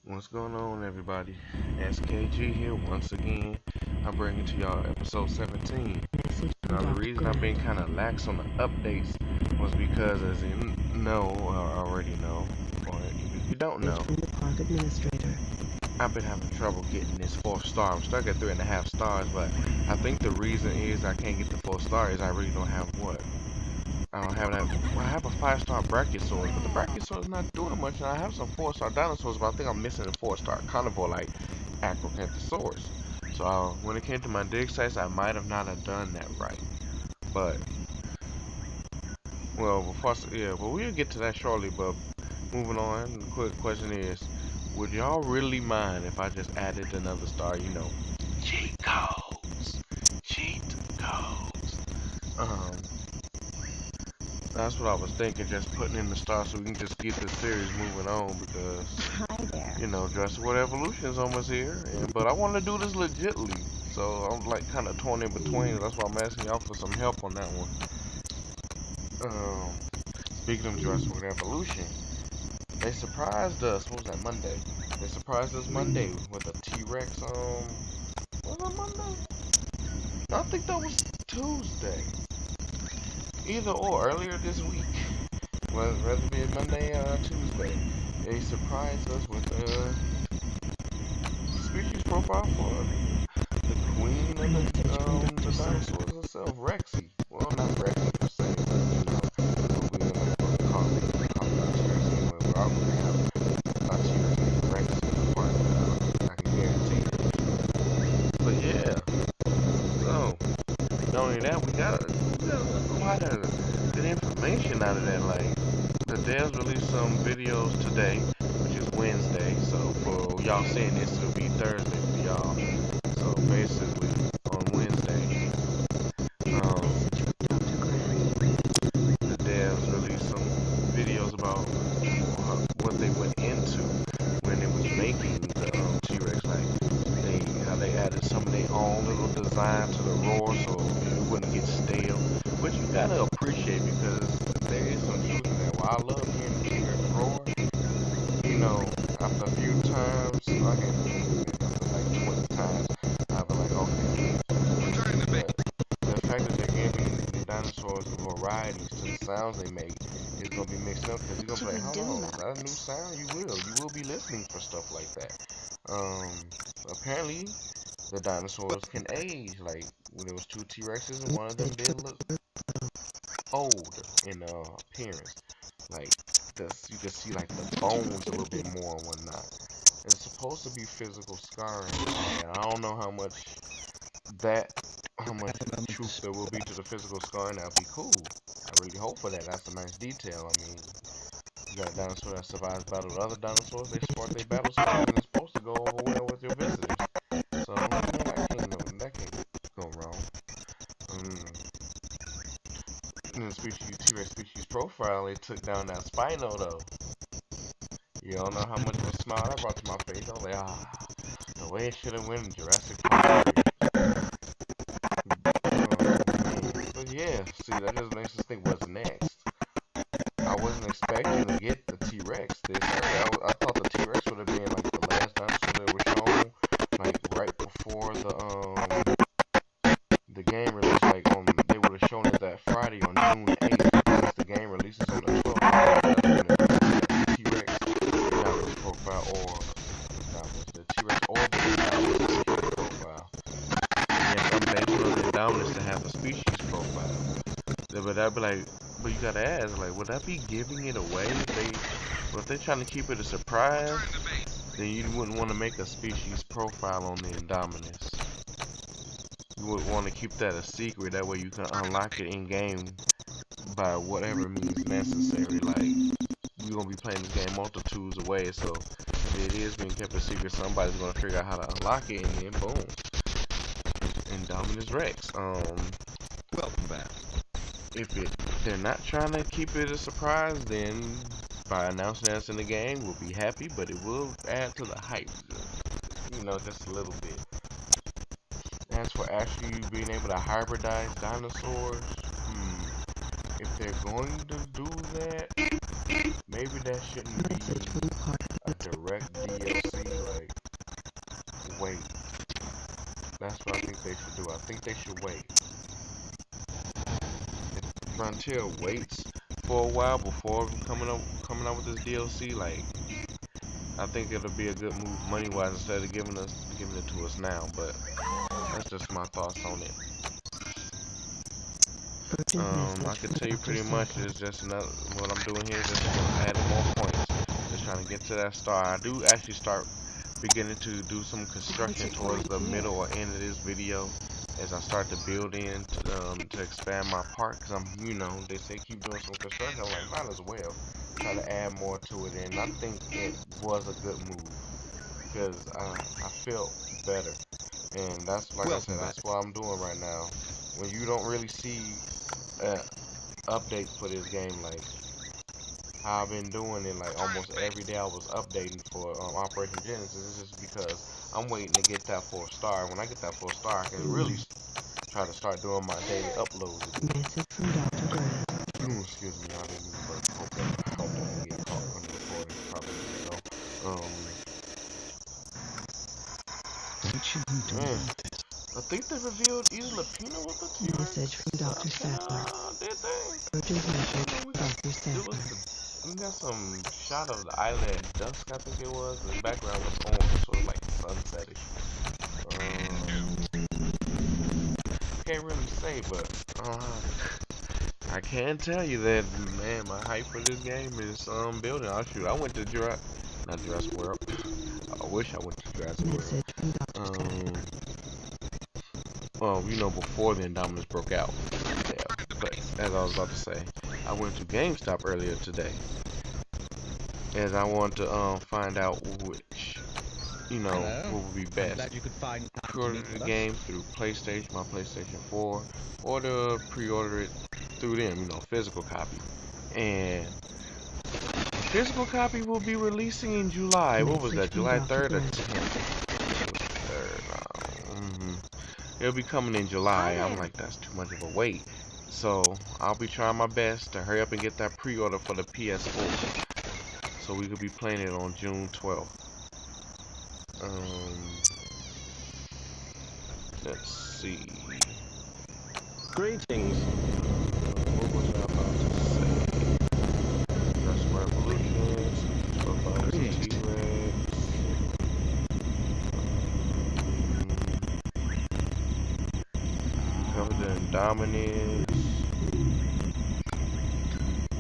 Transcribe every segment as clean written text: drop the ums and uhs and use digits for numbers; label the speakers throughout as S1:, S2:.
S1: What's going on, everybody? SKG here once again. I'm bringing to y'all episode 17. Now, the reason I've been kind of lax on the updates was because, as you know, or already know, or if you don't know, I've been having trouble getting this 4th star. I'm stuck at 3.5 stars, but I think the reason is I can't get the 4th star is I really don't have what? I don't have that. Well, I have a 5-star Brachiosaurus, but the Brachiosaurus is not doing much. And I have some 4-star dinosaurs, but I think I'm missing a 4-star carnivore like Acrocanthosaurus. So when it came to my dig sites, I might have not have done that right. But well, we'll get to that shortly. But moving on, the quick question is: would y'all really mind if I just added another star? You know, cheat codes, cheat codes. That's what I was thinking, just putting in the star so we can just get the series moving on because, you know, Jurassic World Evolution is almost here. But I want to do this legitly, so I'm like kind of torn in between. That's why I'm asking y'all for some help on that one. Speaking of Jurassic World Evolution, they surprised us. What was that, Monday? They surprised us Monday with a T-Rex. Was that Monday? I think that was Tuesday. Either or, earlier this week, whether it be Monday or Tuesday, they surprised us with a species profile for the queen of the dinosaurs herself, Rexy. Well, not Rexy per se, but you know, we're going to call it T-Rex anyway. We're all going to have a T-Rex named Rexy in the park, I can guarantee it. But yeah, so, not only that, we got quite a good information out of that. Like, the devs released some videos today, which is Wednesday. So for y'all seeing this, it'll be Thursday for y'all. So basically, on Wednesday, the devs released some videos about what they went into when it was making the T-Rex. Like, how they added some of their own little design to the roar, so it wouldn't get stale. Which you gotta appreciate because there is some truth in that. While I love hearing the T-Rex roar, you know, after a few times, after like 20 times, I'll be like, okay. But the fact that they're giving the dinosaurs varieties to the sounds they make is gonna be mixed up because you're gonna be like, hold on, is that a new sound? You will be listening for stuff like that. Apparently, the dinosaurs can age. Like, when there was 2 T-Rexes and one of them did look old in appearance. Like, you can see like the bones a little bit more and whatnot. It's supposed to be physical scarring, and I don't know how much truth there will be to the physical scarring. That'll be cool. I really hope for that. That's a nice detail. I mean, you got a dinosaur that survives battle with other dinosaurs. They sport their battle scars, and it's supposed to go over well with your visitors. So that can't go wrong. In the T-Rex species profile, they took down that Spino though. You don't know how much of a smile that brought to my face. I was like, the way it should have went in Jurassic Park. But yeah, see, that just makes us think what's next. I wasn't expecting to get the T-Rex this early. I thought the T-Rex would have been like the last dinosaur that was shown, like right before the game release. Like they would have shown it that Friday on June 8th. Because the game releases on the 12th. T-Rex Dinosaur profile, or the T-Rex or the Dinosaur profile. Yes, I'm thankful of the Indominus to have a species profile. But I'd be like, but you gotta ask, like, would that be giving it away if they're trying to keep it a surprise? Then you wouldn't want to make a species profile on the Indominus. You would want to keep that a secret. That way you can unlock it in game by whatever means necessary. Like, you're gonna be playing this game multitudes of ways, so if it is being kept a secret, somebody's gonna figure out how to unlock it, and then boom, Indominus Rex.
S2: Welcome back.
S1: If they're not trying to keep it a surprise, then by announcing that it's in the game, we'll be happy, but it will add to the hype, you know, just a little bit. As for actually being able to hybridize dinosaurs, if they're going to do that, maybe that shouldn't be a direct DLC that's what I think they should do. I think they should wait. If Frontier waits for a while before coming out with this DLC, like, I think it'll be a good move money-wise instead of giving it to us now. But that's just my thoughts on it. I can tell you pretty much it's just what I'm doing here is just adding more points. Just trying to get to that star. I do actually start beginning to do some construction towards the middle or end of this video as I start to build in to expand my park. Cause they say keep doing some construction. I'm like, might as well try to add more to it. And I think it was a good move because I felt better. And that's like I said, that's what I'm doing right now. When you don't really see updates for this game, like how I've been doing it, like almost every day I was updating for Operation Genesis. It's just because I'm waiting to get that 4 star. When I get that 4 star, I can really try to start doing my daily uploads. Excuse me, I didn't even hope that didn't get caught on the recording. Probably so. I think they revealed Isla Pina with the T-Rex.
S3: Message from Dr. Sattler.
S1: Did they?
S3: Urgent message, Dr. Sattler.
S1: We got some shot of the island at dusk, I think it was. The background was orange, sort of like sunsetish. Can't really say, but I can tell you that, man, my hype for this game is building. I went to Jurassic World. I wish I went to Jurassic World. Well, before the Indominus broke out. Yeah, but as I was about to say, I went to GameStop earlier today, as I want to find out which, what would be best. Pre-order the game through PlayStation, my PlayStation 4, or to pre-order it through them, physical copy. And physical copy will be releasing in July. What was that? July 3rd or 10th? It'll be coming in July. I'm like, that's too much of a wait. So I'll be trying my best to hurry up and get that pre-order for the PS4, so we could be playing it on June 12th. Let's see.
S4: Greetings.
S1: What was I about to say? Jurassic Revolutions, T-Rex. Covered the Indominus.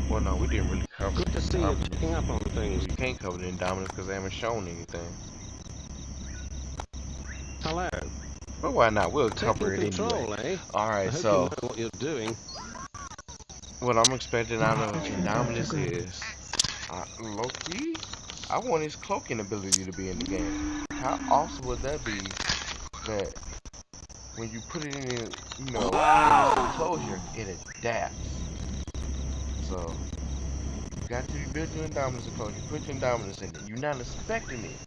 S1: Well, no, we didn't really cover
S4: Good to see you picking up on things.
S1: We can't cover the Indominus because they haven't shown anything.
S4: Hello.
S1: But why not? We'll cover it
S4: control,
S1: anyway.
S4: Eh?
S1: Alright, so
S4: you know what you're doing.
S1: What I'm expecting out of Indominus is low-key, I want his cloaking ability to be in the game. How awesome would that be that when you put it in, in its enclosure, it adapts. So, you got to build your Indominus enclosure, put your Indominus in it. You're not expecting it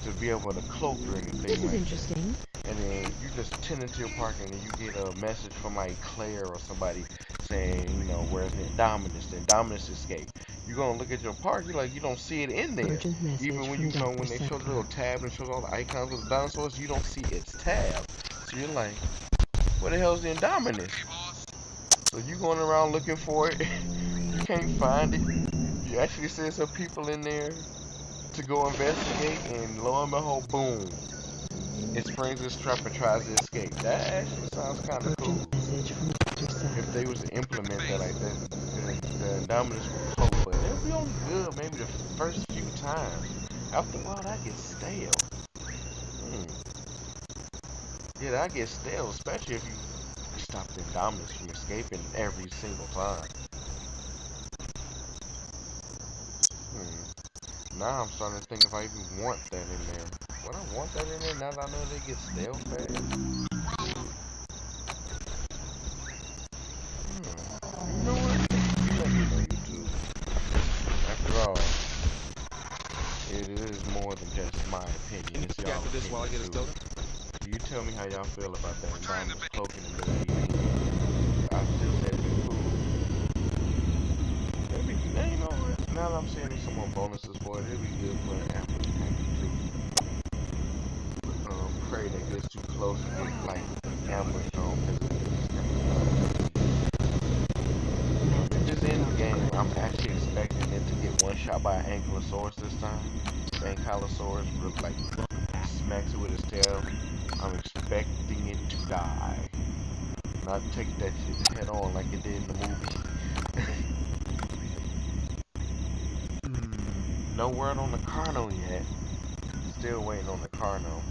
S1: to be able to cloak or anything.
S3: This is interesting.
S1: And then you just tend into your park and then you get a message from like Claire or somebody saying, where's the Indominus escape. You're gonna look at your park, you don't see it in there. Even when when they show the little tab and shows all the icons with the dinosaurs, you don't see its tab. So you're like, where the hell's the Indominus? So you going around looking for it, you can't find it. You actually send some people in there to go investigate, and lo and behold, boom, it springs its trap and tries to escape. That actually sounds kind of cool. If they was to implement that like that, the Indominus would close, but it'll be only good maybe the first few times. After a while, that gets stale. Yeah, that gets stale, especially if you stop the Indominus from escaping every single time. Now I'm starting to think if I even want that in there. Would I want that in there now that I know they get stale fast? You know what? You let me know, YouTube. After all, it is more than just my opinion. It's y'all opinion too. You tell me how y'all feel about that Indominus cloaking ability. I still say it'd be cool. It'd be, now that I'm seeing some more bonuses for it, it'd be good for an Apple package too. prey that gets too close to get like ambushed on because if it's in the game, I'm actually expecting it to get one shot by an Ankylosaurus this time. Ankylosaurus really like smacks it with his tail. I'm expecting it to die. Not take that shit head on like it did in the movie. No word on the Carno yet. Still waiting on the Carno.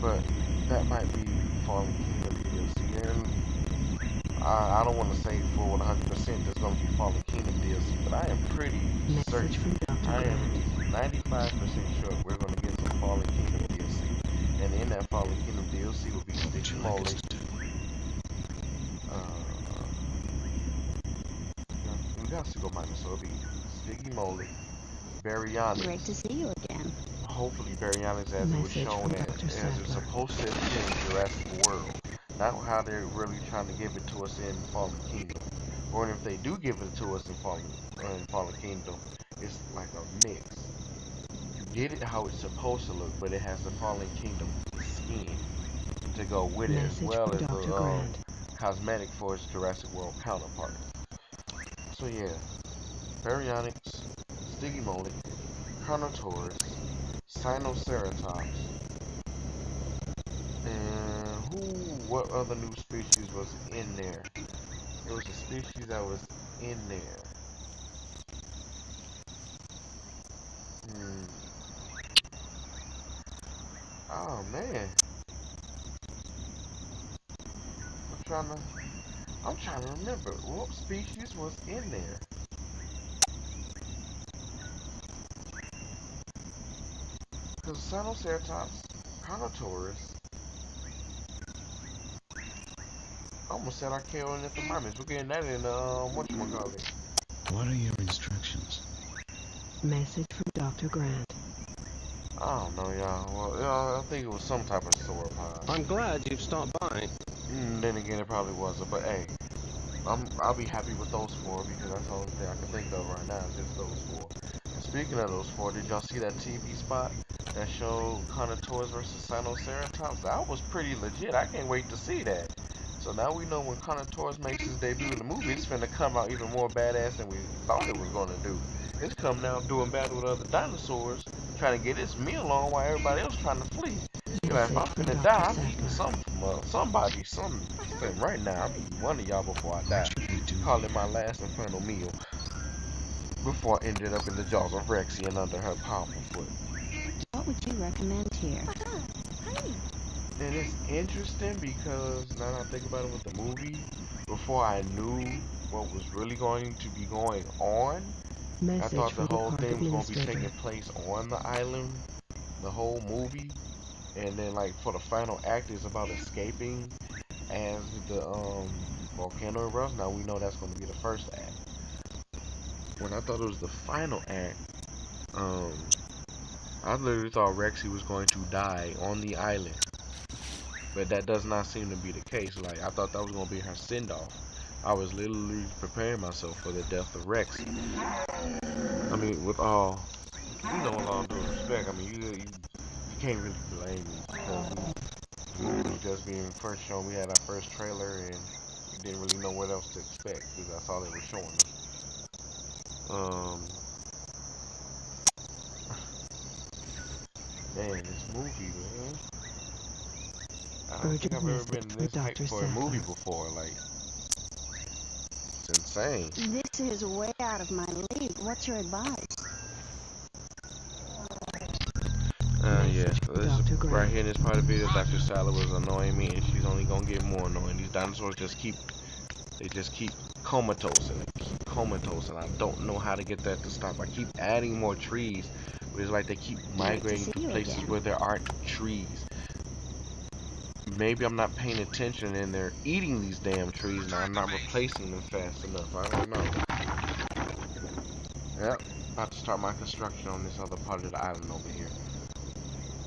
S1: But that might be Fallen Kingdom DLC. And I don't want to say for 100% there's going to be Fallen Kingdom DLC, but I am pretty certain. I am 95% sure we're going to get some Fallen Kingdom DLC. And in that Fallen Kingdom DLC will be Sticky Moly. We got to go minus, so it'll be Sticky Moly, Baryonyx.
S5: Great to see you again.
S1: Hopefully Baryonyx as it was shown as it's supposed to be in Jurassic World. Not how they're really trying to give it to us in Fallen Kingdom. Or if they do give it to us in Fallen Kingdom, it's like a mix. You get it how it's supposed to look, but it has the Fallen Kingdom skin to go with it, as well as the cosmetic for its Jurassic World counterpart. So yeah, Baryonyx, Sticky Moly, Carnotaurus, Sinoceratops, and what other new species was in there? There was a species that was in there. Oh man. I'm trying to remember what species was in there. Because Sinoceratops, Carnotaurus, I almost said Archaeornithomimus. We're getting that in, whatchamacallit.
S2: What are your instructions?
S3: Message from Dr. Grant.
S1: I don't know, y'all. Well, I think it was some type of sauropod.
S4: I'm glad you've stopped by.
S1: Then again, it probably wasn't, but hey, I'll be happy with those four because that's the only thing I can think of right now is just those four. And speaking of those four, did y'all see that TV spot that showed Carnotaurus versus Sinoceratops? That was pretty legit. I can't wait to see that. So now we know when Carnotaurus makes his debut in the movie, it's finna come out even more badass than we thought it was gonna do. It's coming out doing battle with other dinosaurs, trying to get its meal on while everybody else trying to flee. Like, if I'm finna die, I'm eating something from somebody, something right now. I'm eating one of y'all before I die. Call it my last and final meal. Before I ended up in the jaws of Rexy and under her powerful foot.
S5: What would you recommend here?
S1: And it's interesting because now that I think about it with the movie, before I knew what was really going to be going on, I thought the whole thing was going to be taking place on the island, the whole movie. And then like for the final act is about escaping as the volcano erupts. Now we know that's going to be the first act. When I thought it was the final act, I literally thought Rexy was going to die on the island. But that does not seem to be the case. Like, I thought that was going to be her send-off. I was literally preparing myself for the death of Rexy. I mean, with all, with all due respect, I mean, you can't really blame me because we was just being first shown. We had our first trailer and we didn't really know what else to expect because that's all they were showing us. Man, this movie, man. I don't think I've ever been this hyped for a movie before. Like, it's insane.
S5: This is way out of my league. What's your advice?
S1: Yeah, so this right here in this part of the video, Dr. Salah was annoying me, and she's only gonna get more annoying. These dinosaurs just keep comatose, and I don't know how to get that to stop. I keep adding more trees, but it's like they keep migrating to places where there aren't trees. Maybe I'm not paying attention and they're eating these damn trees and I'm not replacing them fast enough. I don't know. Yep, about to start my construction on this other part of the island over here.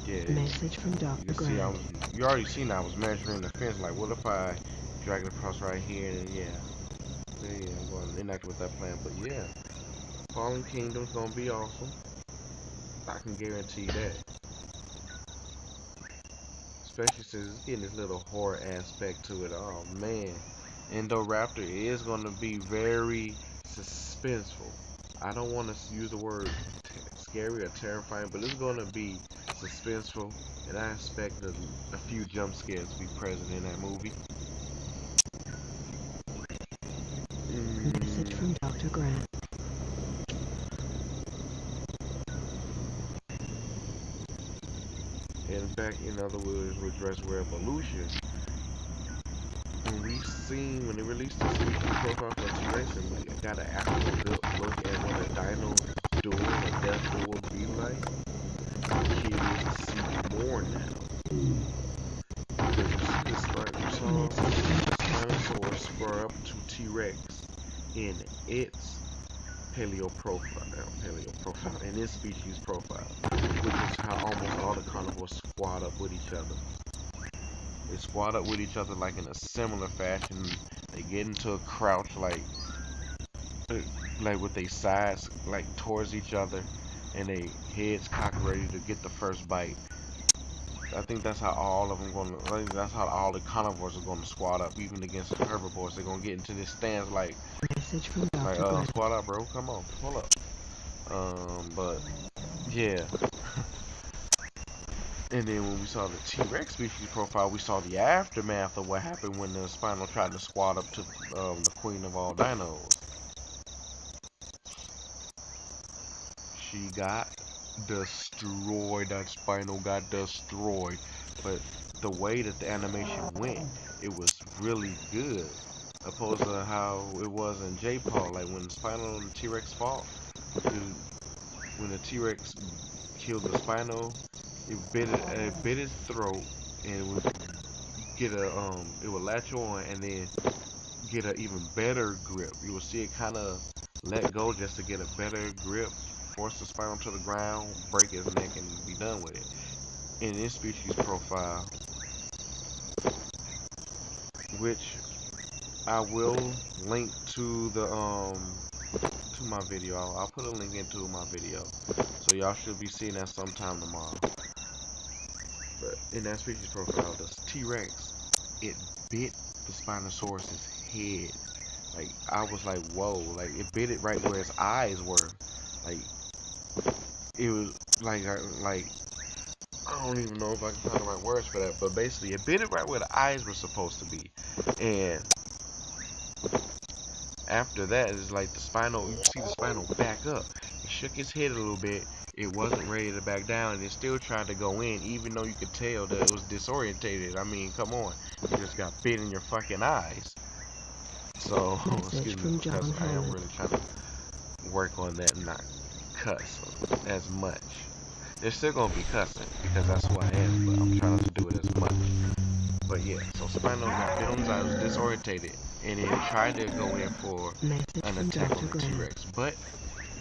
S1: Yeah,
S3: message from Dr.
S1: Grant. You already seen I was measuring the fence. Like, what if I drag it across right here? And yeah, I'm going to enact with that plan. But yeah, Fallen Kingdom's gonna be awesome. I can guarantee that. especially since it's getting this little horror aspect to it. Oh man, Indoraptor is gonna be very suspenseful. I don't want to use the word scary or terrifying, but it's gonna be suspenseful, and I expect a few jump scares to be present in that movie.
S3: Message from Dr. Grant.
S1: In fact, in other words, with Jurassic Revolution, when they released the species profile for T-Rex, and we got an actual good look at what a dino doing, a death door would be like, I'm curious to see more now. Because you see this, right? You saw Spinosaurus spur up to T-Rex in its paleo profile, in its species profile, which is how almost all the carnivores squad up with each other. They squad up with each other like in a similar fashion. They get into a crouch like with their sides like towards each other, and they heads cocked ready to get the first bite. I think that's how all of them I think that's how all the carnivores are gonna squad up, even against the herbivores. They're gonna get into this stance like,
S3: Message from Dr. Grant.
S1: squad up, bro. Come on, pull up. But yeah. And then when we saw the T-Rex species profile, we saw the aftermath of what happened when the Spino tried to squad up to the queen of all dinos. She got destroyed. That Spino got destroyed. But the way that the animation went, it was really good. Opposed to how it was in JPOG, like when the Spino and the T-Rex fought. When the T-Rex killed the Spino, it bit its throat, and it would it would latch on and then get an even better grip. You will see it kind of let go just to get a better grip, force the Spino to the ground, break his neck, and be done with it. In this species profile, which I will link to the to my video. I'll put a link into my video, so y'all should be seeing that sometime tomorrow. But in that species profile, the T-Rex, it bit the Spinosaurus's head. Like, I was like, whoa, like, it bit it right where its eyes were. Like, it was like, I don't even know if I can find the right words for that, but basically, it bit it right where the eyes were supposed to be. And after that, it's like the Spino, you see the Spino back up. It shook its head a little bit. It wasn't ready to back down, and it still tried to go in, even though you could tell that it was disorientated. I mean, come on. You just got bit in your fucking eyes. So, excuse me, because I am really trying to work on that and not cuss as much. There's still going to be cussing, because that's who I am, but I'm trying not to do it as much. But yeah, so Spino got bit on his eyes, was disorientated, and it tried to go in for an attack on the T-Rex, but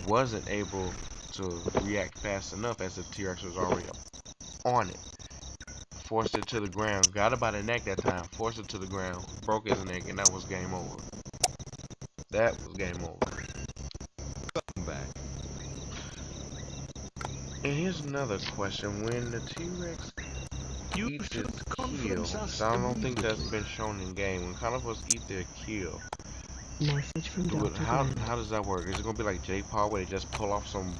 S1: wasn't able to react fast enough as the T-Rex was already on it. Forced it to the ground, got it by the neck that time, forced it to the ground, broke his neck, and that was game over. That was game over.
S4: Back.
S1: And here's another question: when the T-Rex eats its kill, so I don't think that's been shown in game. When carnivores eat their kill,
S3: Message from Dr.
S1: how
S3: Grant.
S1: does that work? Is it gonna be like JPOG where they just pull off some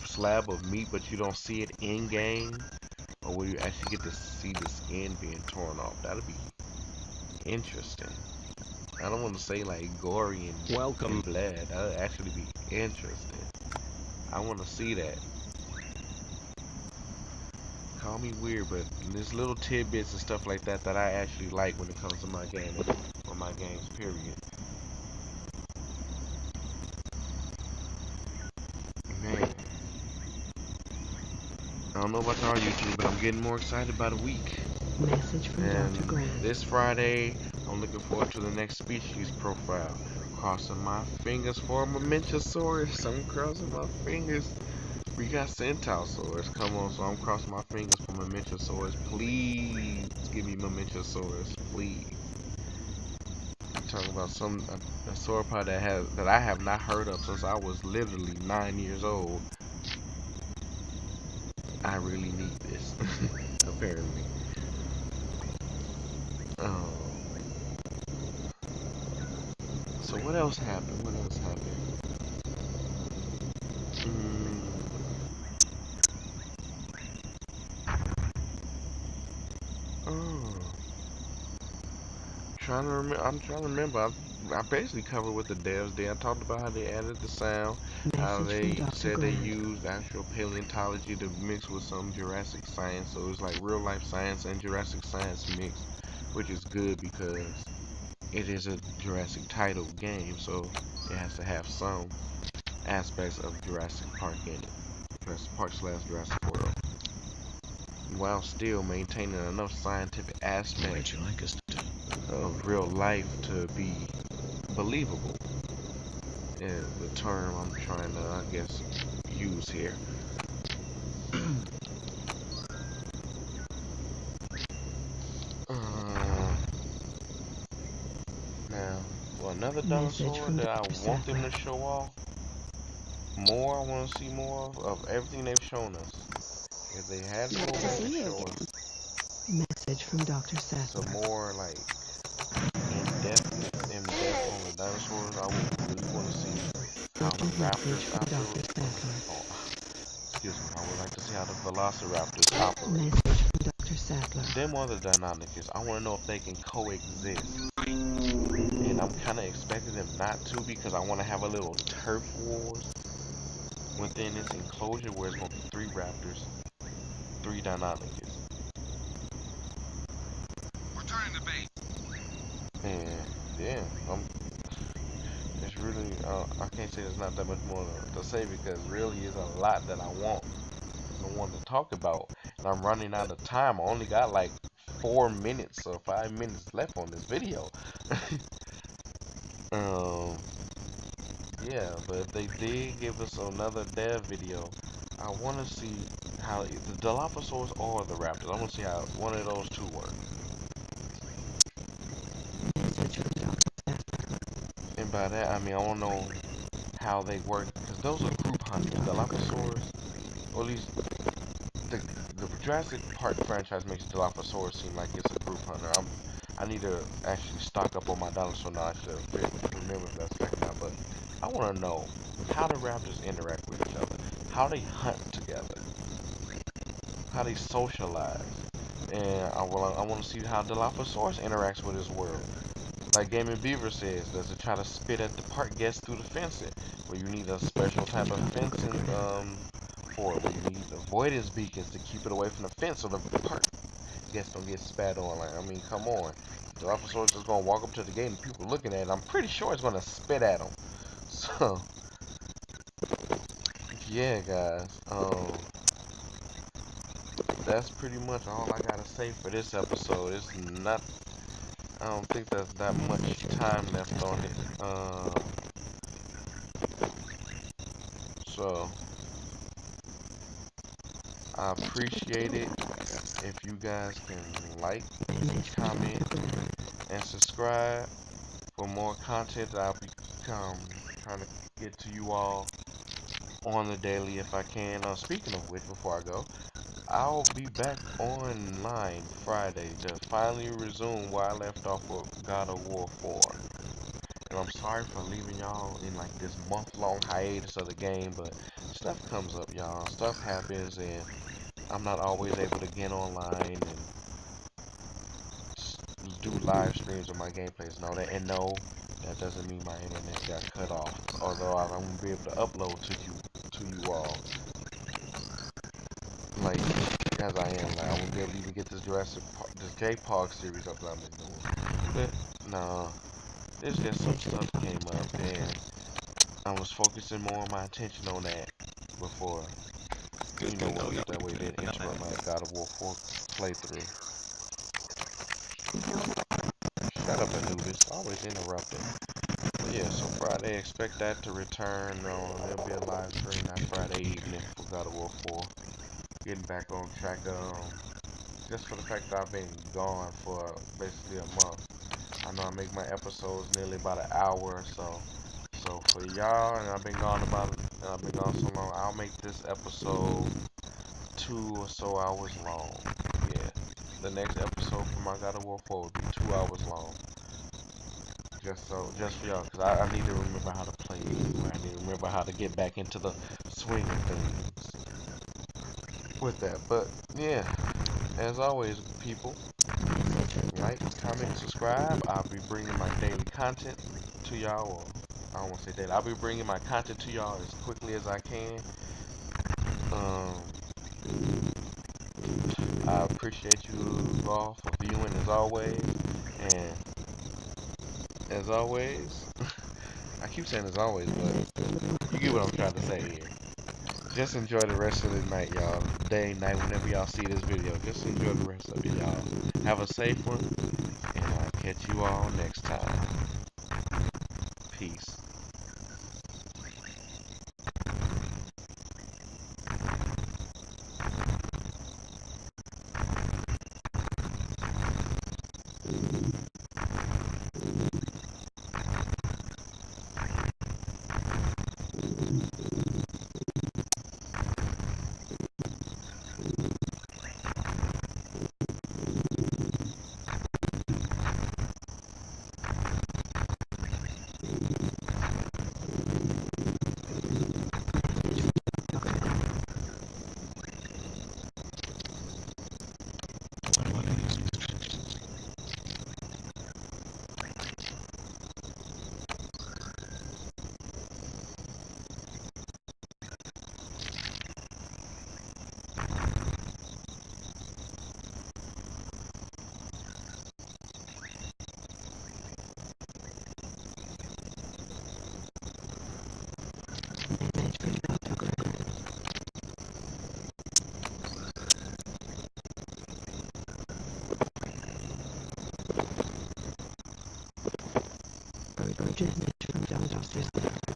S1: slab of meat but you don't see it in game? Or will you actually get to see the skin being torn off? That'll be interesting. I don't want to say like gory and blood. That'll actually be interesting. I want to see that. Call me weird, but there's little tidbits and stuff like that that I actually like when it comes to my game, or my games, period. Man, I don't know about y'all YouTube, but I'm getting more excited by the week.
S3: Message from Dr. Grant.
S1: This Friday, I'm looking forward to the next species profile. Crossing my fingers for a Mamentosaurus. I'm crossing my fingers. We got Centausaurus. Come on, so I'm crossing my fingers for Mamentosaurus. Please give me Mamentosaurus, please. I'm talking about a sauropod that I have not heard of since I was literally 9 years old. I really need this, apparently. Um, so what else happened? What else happened? Oh, trying to remember. I'm trying to remember. I basically covered what the devs did. I talked about how they added the sound, how
S3: Message from
S1: they
S3: Dr.
S1: said they
S3: Grant.
S1: used actual paleontology to mix with some Jurassic science. So it's like real life science and Jurassic science mixed, which is good because it is a Jurassic title game, so it has to have some aspects of Jurassic Park in it. Jurassic Park / Jurassic World, while still maintaining enough scientific
S2: What
S1: aspects
S2: would you like us to do?
S1: of real life to be believable. Is the term I'm trying to, I guess, use here. Now, for another dinosaur that I want them to show off more, I want to see more of everything they've shown us. If they had
S5: Nice
S1: more
S5: to
S1: ways
S5: see
S1: to
S5: you
S1: show
S5: again.
S1: us
S3: Message from Dr.
S1: some
S3: Sattler.
S1: more like in depth on the dinosaurs, I would really want to see how the
S3: Urgent message
S1: raptors
S3: from Dr. Sattler.
S1: excuse me, I would like to see how the velociraptors operate.
S3: Message from Dr. Sattler.
S1: Them other Deinonychus, I want to know if they can coexist. And I'm kind of expecting them not to because I want to have a little turf wars within this enclosure where it's going to be 3 raptors, 3 Deinonychus.
S4: Returning to base.
S1: And yeah, it's really, I can't say there's not that much more to say because really is a lot that I want to talk about. And I'm running out of time. I only got like 4 minutes or 5 minutes left on this video. Yeah, but if they did give us another dev video, I want to see how the Dilophosaurus or the Raptors. I want to see how one of those two work.
S3: Message from Dr. Sattler.
S1: And by that, I mean I want to know how they work because those are group hunting. Dilophosaurus, or at least the Jurassic Park franchise makes Dilophosaurus seem like it's a group hunter. I need to actually stock up on my dinosaur knowledge to remember if that's fact now, but I want to know how the raptors interact with each other, how they hunt together, how they socialize, and I want to see how Dilophosaurus interacts with his world. Like Gaming Beaver says, does it try to spit at the park guests through the fencing, where you need a special type of fencing for it, where you need avoidance beacons to keep it away from the fence so the park guests don't get spat on. Like, I mean, come on. Dilophosaurus is going to walk up to the gate and people looking at it, I'm pretty sure it's going to spit at them. So, yeah, guys. That's pretty much all I gotta say for this episode. It's not. I don't think there's that much time left on it. So I appreciate it if you guys can like, comment, and subscribe for more content that I'll be trying to get to you all on the daily if I can. Speaking of which, before I go, I'll be back online Friday to finally resume where I left off with God of War 4. And I'm sorry for leaving y'all in like this month-long hiatus of the game, but stuff comes up, y'all. Stuff happens, and I'm not always able to get online and do live streams of my gameplays and all that. And no, that doesn't mean my internet got cut off. Although I won't be able to upload to you all. Like, as I am, like, I won't be able to even get this this JPOG series up that I've been doing. But, no, there's just some stuff came up, and I was focusing more of my attention on that before, you know what, that way it didn't interrupt my God of War 4 playthrough. Shut up, Anubis, always interrupting. But yeah, so Friday, expect that to return. There'll be a live stream that Friday evening for God of War 4. Getting back on track, just for the fact that I've been gone for basically a month. I know I make my episodes nearly about an hour or so. So for y'all, and I've been gone so long, I'll make this episode 2 or so hours long. Yeah. the next episode for my God of War 4 will be 2 hours long. Just for y'all, because I need to remember how to play it. I need to remember how to get back into the swing of things with that. But yeah, as always, people, like, comment, subscribe. I'll be bringing my daily content to y'all. Or I don't want to say daily. I'll be bringing my content to y'all as quickly as I can. I appreciate you all for viewing as always. And as always, I keep saying as always, but you get what I'm trying to say here. Just enjoy the rest of the night, y'all. Day, night, whenever y'all see this video. Just enjoy the rest of it, y'all. Have a safe one, and I'll catch you all next time. Peace.
S2: What are these restrictions?
S3: Message from Dr. Urgent message from Dr. Sattler.